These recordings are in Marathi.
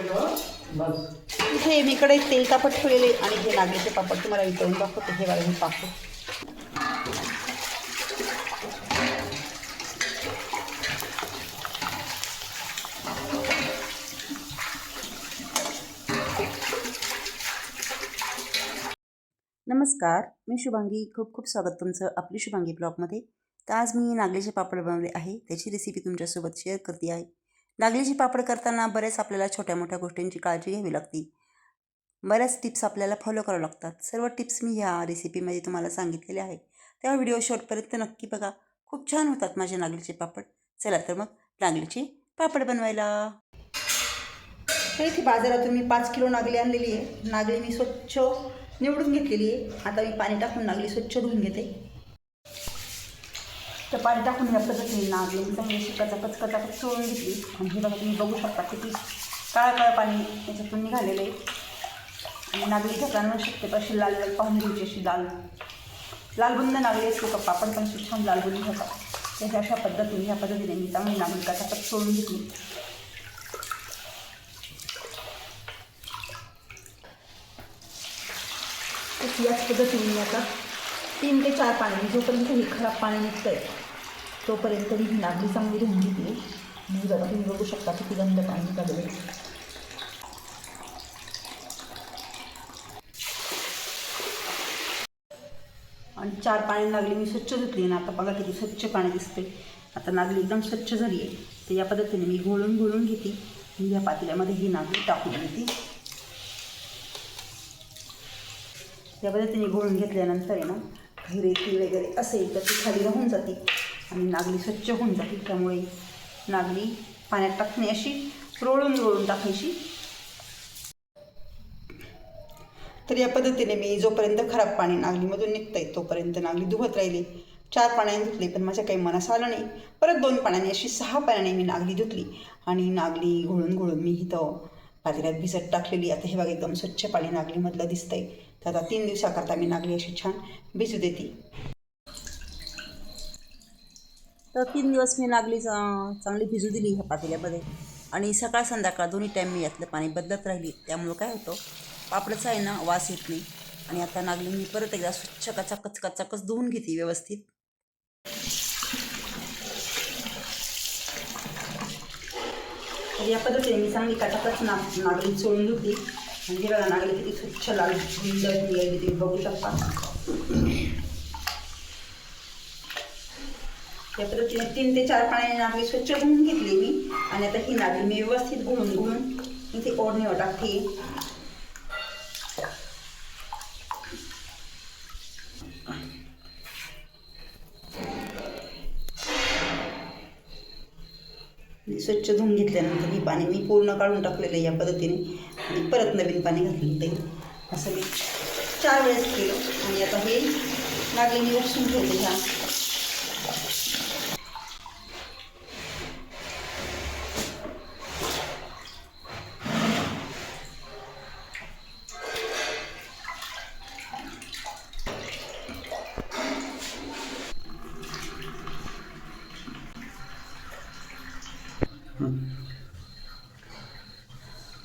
इथे मी कडे तेल तापत ठेवलेले आणि हे नागलीचे पापड तुम्हाला मी तळून दाखवते. हे बघा हे पापड. नमस्कार, मी शुभांगी. खूप खूप स्वागत तुमचं आपली शुभांगी ब्लॉगमध्ये. तर आज मी नागलीचे पापड बनवले आहे, त्याची रेसिपी तुमच्यासोबत शेअर करते आहे. नागलीचे पापड करताना बऱ्याच आपल्याला छोट्या मोठ्या गोष्टींची काळजी घ्यावी लागते. बऱ्याच टिप्स आपल्याला फॉलो कराव्या लागतात. सर्व टिप्स मी ह्या रेसिपीमध्ये तुम्हाला सांगितलेले आहे. तेव्हा व्हिडिओ शेवटपर्यंत नक्की बघा. खूप छान होतात माझे नागलीचे पापड. चला तर मग नागलीचे पापड बनवायला. तर इथे बाजारातून मी 5 किलो नागली आणलेली आहे. नागली मी स्वच्छ निवडून घेतलेली आहे. आता मी पाणी टाकून नागली स्वच्छ धुवून घेते. तर पाणी टाकून या पद्धतीने नागली चांगली कचाकच चोळून घेतली. आणि हे बघा तुम्ही बघू शकता किती काळं पाणी याच्यातून निघालेलं आहे. आणि नागली घेताना शक्यतो अशी लाल लाल पाहून घ्यायची, अशी लालबुंद नागली असते का पापड पण अशी छान लालबुंद होतात. त्याच्या ह्या पद्धतीने मी चांगली नागली कचाकच चोळून घेतली. याच पद्धतीने मी आता 3 ते 4 पाणी जोपर्यंत हे खराब पाणी निघतं आहे तोपर्यंत ही नागली चांगली धुवून घेतली. आणि बघा तुम्ही बघू शकता किती गंध पाणी निघालेलं आहे. आणि 4 पाणी नागली मी स्वच्छ धुतली ना. आता बघा किती स्वच्छ पाणी दिसते. आता नागली एकदम स्वच्छ झाली आहे. तर या पद्धतीने मी घोळून घेते. आणि या पातेल्यामध्ये ही नागली टाकून घेते. या पद्धतीने घोळून घेतल्यानंतर आहे ना रेती वगैरे असेल तर ती खाली राहून जाते आणि नागली स्वच्छ होऊन जाते. त्यामुळे नागली पाण्यात टाकणे अशी रोळून टाकायची. तर या पद्धतीने मी जोपर्यंत खराब पाणी नागलीमधून निघतं आहे तोपर्यंत नागली धुवत राहिली. 4 पाण्याने धुतली पण माझ्या काही मनास आलं नाही. परत 2 पाण्याने अशी 6 पाण्याने मी नागली धुतली. आणि नागली घोळून मी इथं पातेल्यात भिजत टाकलेली. आता हे बघा एकदम स्वच्छ पाणी नागलीमधलं दिसतंय. तर आता 3 दिवसाकरता मी नागली अशी छान भिजू देते. तर 3 दिवस मी नागली चांगली भिजू दिली ह्या पातेल्यामध्ये. आणि सकाळ संध्याकाळ दोन्ही टाईम मी यातलं पाणी बदलत राहिली. त्यामुळं काय होतं पापडाचा आहे ना वास येत नाही. आणि आता नागली मी परत एकदा स्वच्छ कचाकच धुवून घेते व्यवस्थित. तर या पद्धतीने मी चांगली कचाकच नागली चोळून धुतली. म्हणजे बघा नागली किती स्वच्छ लाल तुम्ही बघू शकता. या पद्धतीने 3 ते 4 पाण्याने नागली स्वच्छ धुवून घेतली मी. आणि आता ही नागली मी व्यवस्थित घोळून इथे ओढणीवर टाकते. स्वच्छ धुवून घेतल्यानंतर हे पाणी मी पूर्ण काढून टाकलेलं आहे या पद्धतीने. आणि परत नवीन पाणी घातलेलं ते असं मी 4 वेळेस केलं. आणि आता हे नागली मी उपसून ठेवते ह्या.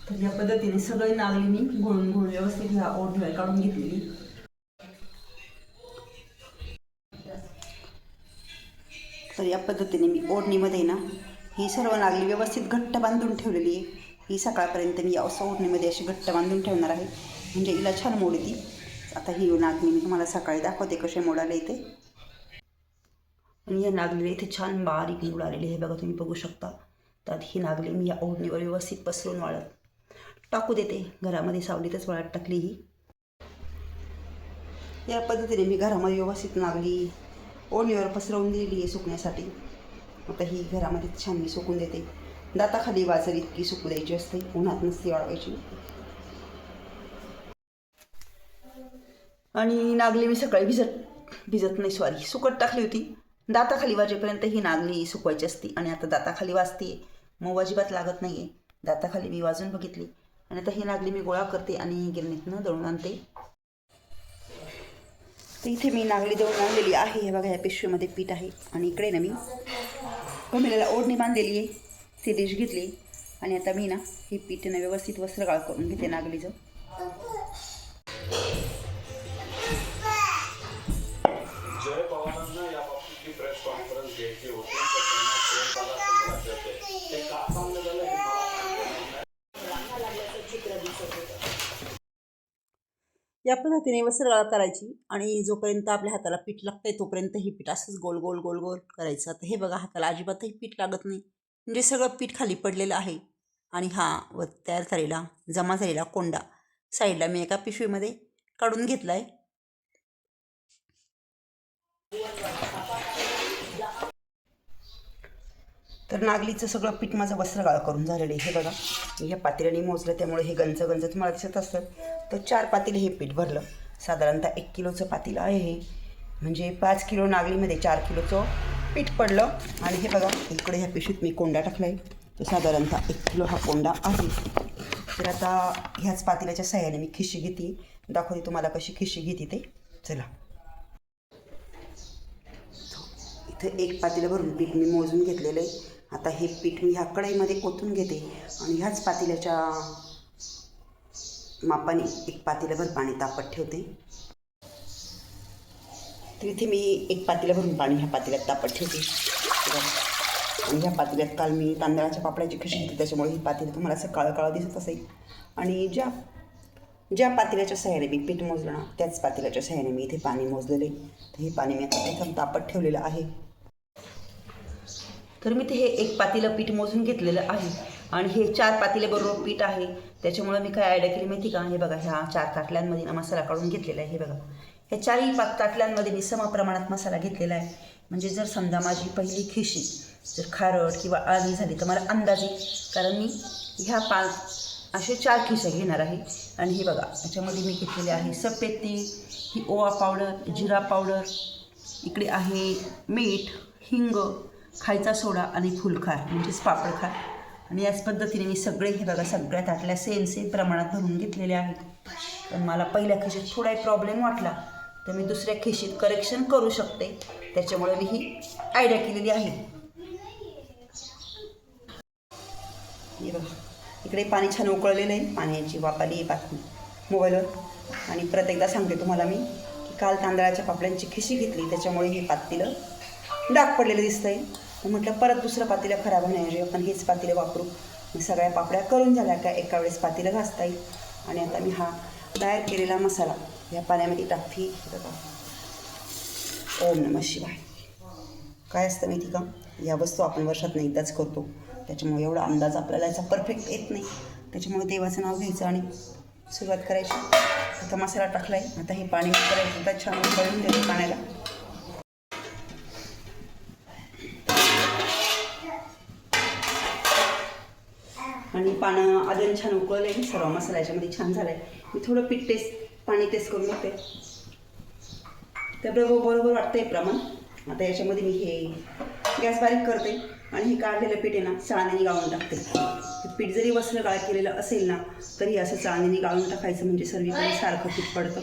तर या पद्धतीने सगळी नागली मी घोळून व्यवस्थित ह्या ओढणीवर काढून घेतलेली. तर या पद्धतीने मी ओढणीमध्ये ना ही सर्व नागली व्यवस्थित घट्ट बांधून ठेवलेली आहे. ही सकाळपर्यंत मी असं ओढणीमध्ये अशी घट्ट बांधून ठेवणार आहे म्हणजे हिला छान मोड येते. आता ही नागली मी तुम्हाला सकाळी दाखवते कसे मोडाले इथे. आणि या नागलीला इथे छान बारीक मोड आलेली आहे बघा तुम्ही बघू शकता. तर ही नागली मी या ओढणीवर व्यवस्थित पसरून वाळत टाकू देते. घरामध्ये सावलीतच वाळत टाकली ही. या पद्धतीने मी घरामध्ये व्यवस्थित नागली ओढणीवर पसरवून दिलेली आहे सुकण्यासाठी. आता ही घरामध्ये छान मी सुकून देते. दाताखाली वाजर इतकी सुकू द्यायची असते, उन्हात नसते वाळवायची. आणि नागली मी सकाळी भिजत नाही सुकत टाकली होती. दाताखाली वाजेपर्यंत ही नागली सुकवायची असते. आणि आता दाताखाली वाजते मग अजिबात लागत नाही आहे. दाताखाली मी वाजून बघितली. आणि आता ही नागली मी गोळा करते आणि गिरणीतनं दळून आणते. तर इथे मी नागली दळून आणलेली आहे. हे बघा या पिशवीमध्ये पीठ आहे. आणि इकडे ना मी घमेल्याला ओढणी बांधलेली आहे. ती डिश घेतली आणि आता मी ना हे पीठनं व्यवस्थित वस्त्रगाळ करून घेते नागलीचं. जय पवारांना या बाबतीतली प्रेस कॉन्फरन्स घ्यायची होती. या पद्धतीने वस्त्रगाळ करायची आणि जोपर्यंत आपल्या हाताला पीठ लागतंय तोपर्यंत हे पीठ असंच गोल गोल गोल गोल करायचं. आता हे बघा, हाताला अजिबातही पीठ लागत नाही, म्हणजे सगळं पीठ खाली पडलेलं आहे. आणि हा व तयार झालेला जमा झालेला कोंडा साईडला मी एका पिशवीमध्ये काढून घेतला आहे. तर नागलीचं सगळं पीठ माझं वस्त्रगाळ करून झालेलं आहे. हे बघा, ह्या पातेल्याने मोजलं त्यामुळे हे गंज गंज तुम्हाला दिसत असतं. तर 4 पातेले हे पीठ भरलं. साधारणतः 1 किलोचं पातेलं आहे हे, म्हणजे 5 किलो नागलीमध्ये 4 किलोचं पीठ पडलं. आणि हे बघा, इकडे ह्या पिशवीत मी कोंडा टाकला आहे. तर साधारणतः 1 किलो हा कोंडा आहे. तर आता ह्याच पातेल्याच्या सहाय्याने मी खिशी घेते, दाखवते तुम्हाला कशी खिशी घेते ते. चला, इथं 1 पातेलं भरून पीठ मी मोजून घेतलेलं आहे. आता हे पीठ मी ह्या कढईमध्ये ओतून घेते आणि ह्याच पातेल्याच्या मापाने 1 पातेलंभर पाणी तापत ठेवते. तर इथे मी 1 पातेलं भरून पाणी ह्या पातेल्यात तापत ठेवते. आणि ह्या पातेल्यात काल मी तांदळाच्या पापडाची खिशी घेतली, त्याच्यामुळे ही पातेलं तुम्हाला असं काळं काळं दिसत असेल. आणि ज्या पातेल्याच्या सहाय्याने मी पीठ मोजलं ना, त्याच पातेल्याच्या सहाय्याने मी इथे पाणी मोजलेलं आहे. तर हे पाणी मी आता प्रथम तापत ठेवलेलं आहे. तर मी ते हे 1 पातेलं पीठ मोजून घेतलेलं आहे आणि हे 4 पातेल्याबरोबर पीठ आहे. त्याच्यामुळं मी काय आयडिया केली माहिती का, हे बघा, ह्या 4 ताटल्यांमध्ये ना मसाला काढून घेतलेला आहे. हे बघा, ह्या 4ही ताटल्यांमध्ये मी समप्रमाणात मसाला घेतलेला आहे. म्हणजे जर समजा माझी पहिली खिशी जर खारट किंवा आळणी झाली तर मला अंदाज येईल, कारण मी ह्या 5 असे 4 खिशा घेणार आहे. आणि हे बघा, याच्यामध्ये मी घेतलेले आहे सफेद तीळ, ही ओवा पावडर, जिरा पावडर, इकडे आहे मीठ, हिंग, खायचा सोडा आणि फुलखार म्हणजेच पापडखार. आणि याच पद्धतीने मी सगळे हे बघा सगळ्या ताटल्या सेम प्रमाणात भरून घेतलेले आहेत. पण मला पहिल्या खिशीत थोडाही प्रॉब्लेम वाटला तर मी दुसऱ्या खिशीत करेक्शन करू शकते, त्याच्यामुळे मी ही आयडिया केलेली आहे. हे बघा, इकडे पाणी छान उकळलेलं आहे. पाण्याची वाफ आली आहे मोबाईलवर. आणि परत एकदा सांगते तुम्हाला मी की काल तांदळाच्या पापड्यांची खिशी घेतली, त्याच्यामुळे हे पातेलं डाग पडलेलं दिसतं आहे. तर म्हटलं परत दुसरं पातेलं खराब होण्याऐवजी आपण हेच पातेलं वापरू. मी सगळ्या पापड्या करून झाल्या का एका वेळेस पातेलं घासता येईल. आणि आता मी हा तयार केलेला मसाला या पाण्यामध्ये टाकते. ओम नमः शिवाय. काय असतं माहिती का, या वस्तू आपण वर्षातून एकदाच करतो, त्याच्यामुळे एवढा अंदाज आपल्याला याचा परफेक्ट येत नाही. त्याच्यामुळे देवाचं नाव घ्यायचं आणि सुरुवात करायची. आता मसाला टाकला आहे. आता हे पाणी करायचं, आता छान उकळून देतो पाण्याला. आणि पानं अजून छान उकळलं आहे. सर्व मसाला याच्यामध्ये छान झाला आहे. मी थोडं पाणी टेस्ट करून बघते, त्याबरोबर वाटतं आहे प्रमाण. आता याच्यामध्ये मी हे गॅस बारीक करते आणि हे काढलेलं पीठ आहे ना चाळणीने गाळून टाकते. हे पीठ जरी वस्त्रगाळ केलेलं असेल ना तरी असं चाळणीने गाळून टाकायचं, म्हणजे सर्वीकडे सारखं पीठ पडतं.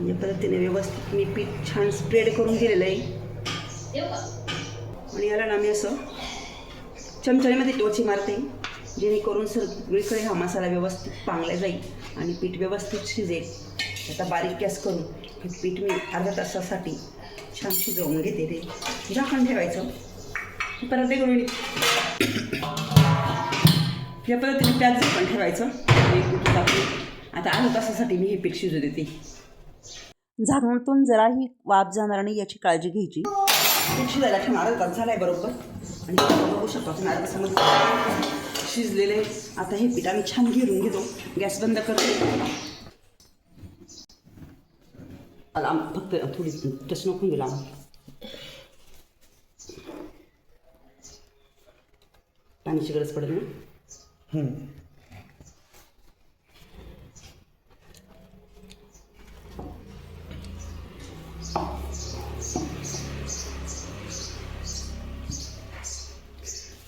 या पद्धतीने व्यवस्थित मी पीठ छान स्प्रेड करून गेलेलं आहे. आणि याला ना मी असं चमच्यामध्ये टोची मारते, जेणेकरून सगळीकडे हा मसाला व्यवस्थित पांगला जाईल आणि पीठ व्यवस्थित शिजेल. आता बारीक गॅस करून हे पीठ मी अर्ध्या तासासाठी छान शिजवून घेते. ते झाकण ठेवायचं. परत ते करून या पद्धतीने त्यात झाकण ठेवायचं. आता अर्ध्या तासासाठी मी हे पीठ शिजू देते. झाकणातून जराही वाफ जाणार नाही याची काळजी घ्यायची. पीठ शिजायला ठेवून अर्धा तास झाला आहे बरोबर. आणि बघू शकतो आपण अर्धा तासामध्ये शिजलेले. आता हे पीठ आम्ही छान घेरून घेतो. गॅस बंद करते. लांब फक्त थोडी टच नको घेऊ लांब. पाण्याची गरज पडेल ना.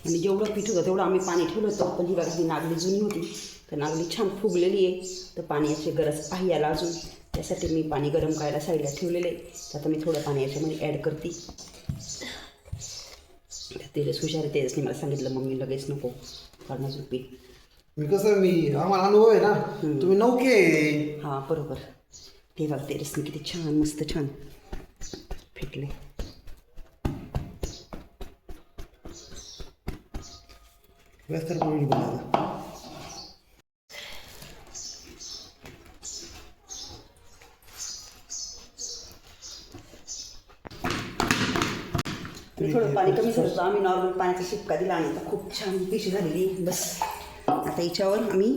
आणि जेवढं पीठ होतं तेवढं आम्ही पाणी ठेवलं होतं. पण ही बघा ती नागली जुनी होती तर नागली छान फुगलेली आहे. तर पाण्याची गरज आहे याला अजून. त्यासाठी मी पाणी गरम करायला साईडला ठेवलेलं आहे. तर आता मी थोडं पाणी याच्यामध्ये ॲड करते. तेजस हुशार आहे. तेजसने मला सांगितलं मम्मी लगेच नको कारण अजून पीठ. मी आम्हाला अनुभव आहे ना. तुम्ही नौके. हां बरोबर. ते बघा तेजसने किती छान मस्त छान फेटले. व्यस्त पाणी बनवलं. थोडं पाणी कमी झालं. आम्ही नॉर्मल पाण्याचा शिपका दिला आणि आता खूप छान पिशी झालेली. बस आता याच्यावर आम्ही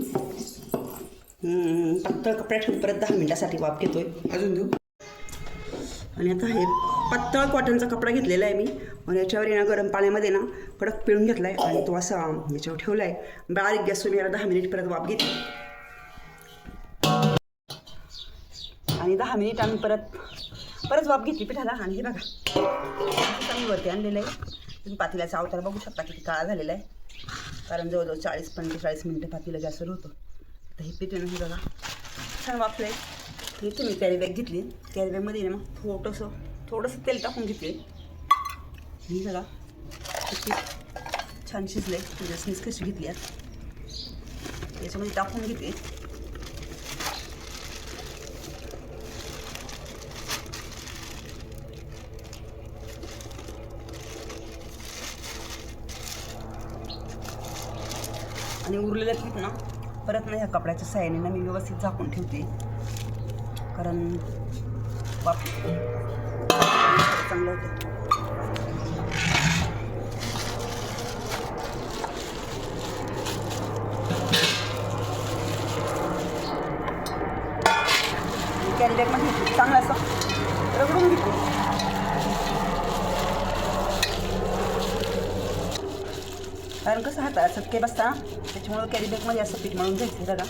पातळ कपड्यात ठेवून परत 10 मिनिटासाठी वाफ घेतोय. अजून देऊ. आणि आता हे पातळ कॉटनचा कपडा घेतलेला आहे मी आणि याच्यावर ना गरम पाण्यामध्ये ना कडक पिळून घेतला आहे आणि तो असा याच्यावर ठेवला आहे. बारीक गॅसवर मी याला 10 मिनिट परत वाफ घेतली आणि 10 मिनिट आम्ही परत वाफ घेतली पिठाला. आणि हे बघा आम्ही वरती आणलेलं आहे. तुम्ही पातेल्याचा अवतार बघू शकता किती काळा झालेला आहे कारण जवळजवळ 40-45 मिनिटं पातेलं गॅसवर होतं. तर हे पीठ हे बघा छान वाफलं आहे. इथे मी कॅरी बॅग घेतली. कॅरी बॅगमध्ये ना मग थोडंसं तेल टाकून घेतले. ही बघा छान शिजले. जसं कशी घेतली आता याच्यामध्ये टाकून घेते. आणि उरलेलं पीठ ना परत ना ह्या कपड्याच्या साह्याने ना मी व्यवस्थित झाकून ठेवते कारण वाफ चांगलं होतं. कॅरी बॅगमध्ये चांगलं असं रगडून घेते. कारण कसं हाताला चटके बसता त्याच्यामुळं कॅरी बॅगमध्ये असं पीठ मळून जायचं बघा.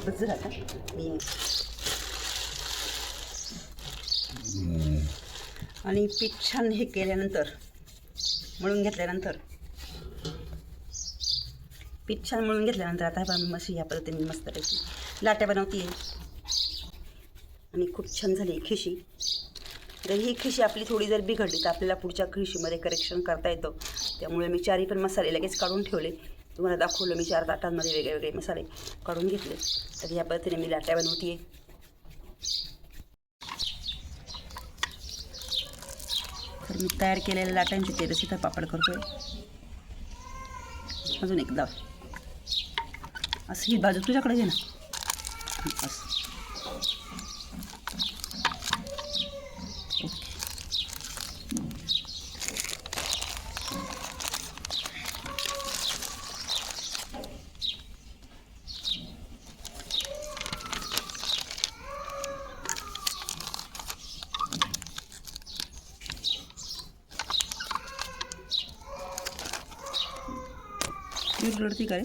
बस आता मी आणि पीठ छान हे केल्यानंतर मळून घेतल्यानंतर आता मी मस्त या पद्धतीने मस्तपैकी लाट्या बनवते आणि खूप छान झाली खिशी. तर ही खिशी आपली थोडी जर बिघडली तर आपल्याला पुढच्या खिशीमध्ये करेक्शन करता येतं. त्यामुळे मी 4 पण मसाले लगेच काढून ठेवले. तुम्हाला दाखवलं मी 4 ताटांमध्ये वेगळे मसाले काढून घेतले. तर या पद्धतीने मी लाट्या बनवते. तर मी तयार केलेल्या लाट्यांची तेजस इथं पापड करतोय. अजून एकदा असं ही बाजू तुझ्याकडे घे ना. असं लढती काय.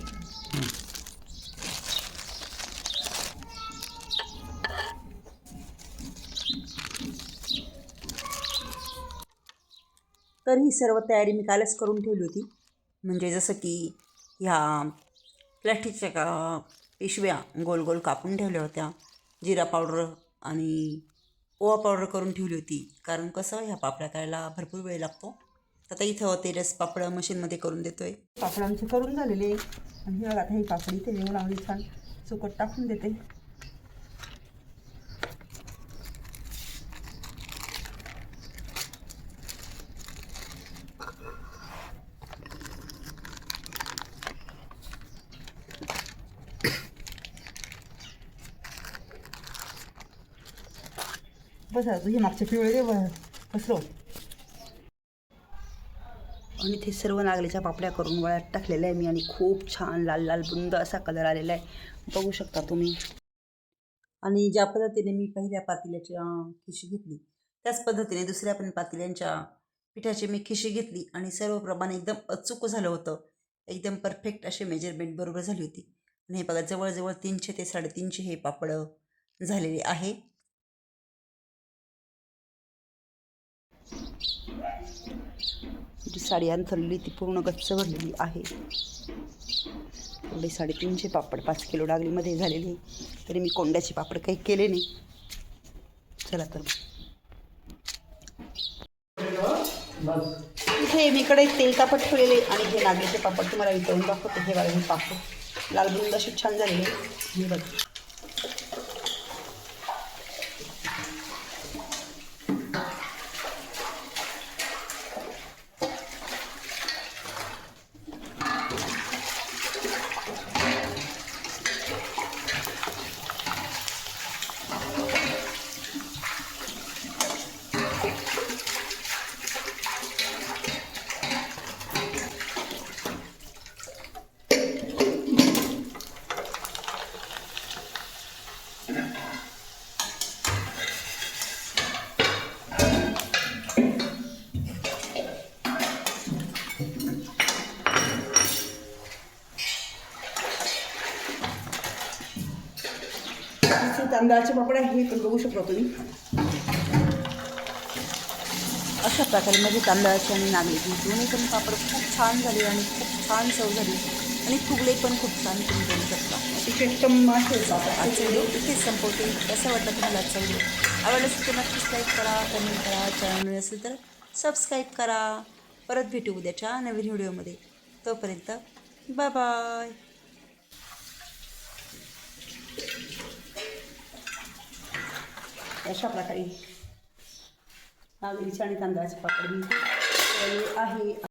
तर ही सर्व तयारी मी कालच करून ठेवली होती. म्हणजे जसं की ह्या प्लॅस्टिकच्या पिशव्या गोल गोल कापून ठेवल्या होत्या. जिरा पावडर आणि ओवा पावडर करून ठेवली होती. कारण कसं ह्या पापड्या करायला भरपूर वेळ लागतो. आता इथं तेजस पापड मशीनमध्ये करून देतोय. पापड आमचे करून झालेले आणि आता ही पापडी इथे येऊन लावली छान सुकट टाकून देते. बस तुझे मागचे पिवळे दे पसरव. आणि ते सर्व नागलीच्या पापड्या करून वळ्यात टाकलेल्या आहे मी आणि खूप छान लाल लाल बुंद असा कलर आलेला आहे, बघू शकता तुम्ही. आणि ज्या पद्धतीने मी पहिल्या पातेल्याची खिशी घेतली त्याच पद्धतीने दुसऱ्या पण पातेल्यांच्या पिठाची मी खिशी घेतली आणि सर्व प्रमाण एकदम अचूक झालं होतं. एकदम परफेक्ट असे मेजरमेंट बरोबर झाली होती. आणि हे बघा जवळजवळ 300 ते 350 हे पापड झालेले आहे. जी साडी अंथरलेली ती पूर्ण गच्च भरलेली आहे. एवढे 350 पापड 5 किलो डागलीमध्ये झालेले. तरी मी कोंड्याचे पापड काही केले नाही. चला तर इथे मी कडे तेल तापत ठेवलेले आणि हे नागलीचे पापड तुम्हाला वितळून दाखवते. हे बघा हे पापड लाल बुंद असे छान झालेले. हे बघा तांदळाचे पापड आहे हे पण बघू शकता तुम्ही. अशा प्रकारे म्हणजे तांदळाचे आणि नागलीचे दोन्ही पण पापड खूप छान झाले आणि खूप छान चव झाली आणि फुगले पण खूप छान तुम्ही करू शकता. अतिशय उत्तम असे आजचा व्हिडिओ इथेच संपवते. कसं वाटतं तुम्हाला आजचा व्हिडिओ? आवडलं असेल तर नक्कीच लाईक करा, कमेंट करा, चॅनल असेल तर सबस्क्राईब करा. परत भेटू उद्याच्या नवीन व्हिडिओमध्ये. तोपर्यंत बाय बाय. अशा प्रकारे नागलीचे आणि तांदळाचे पापड मी आहे.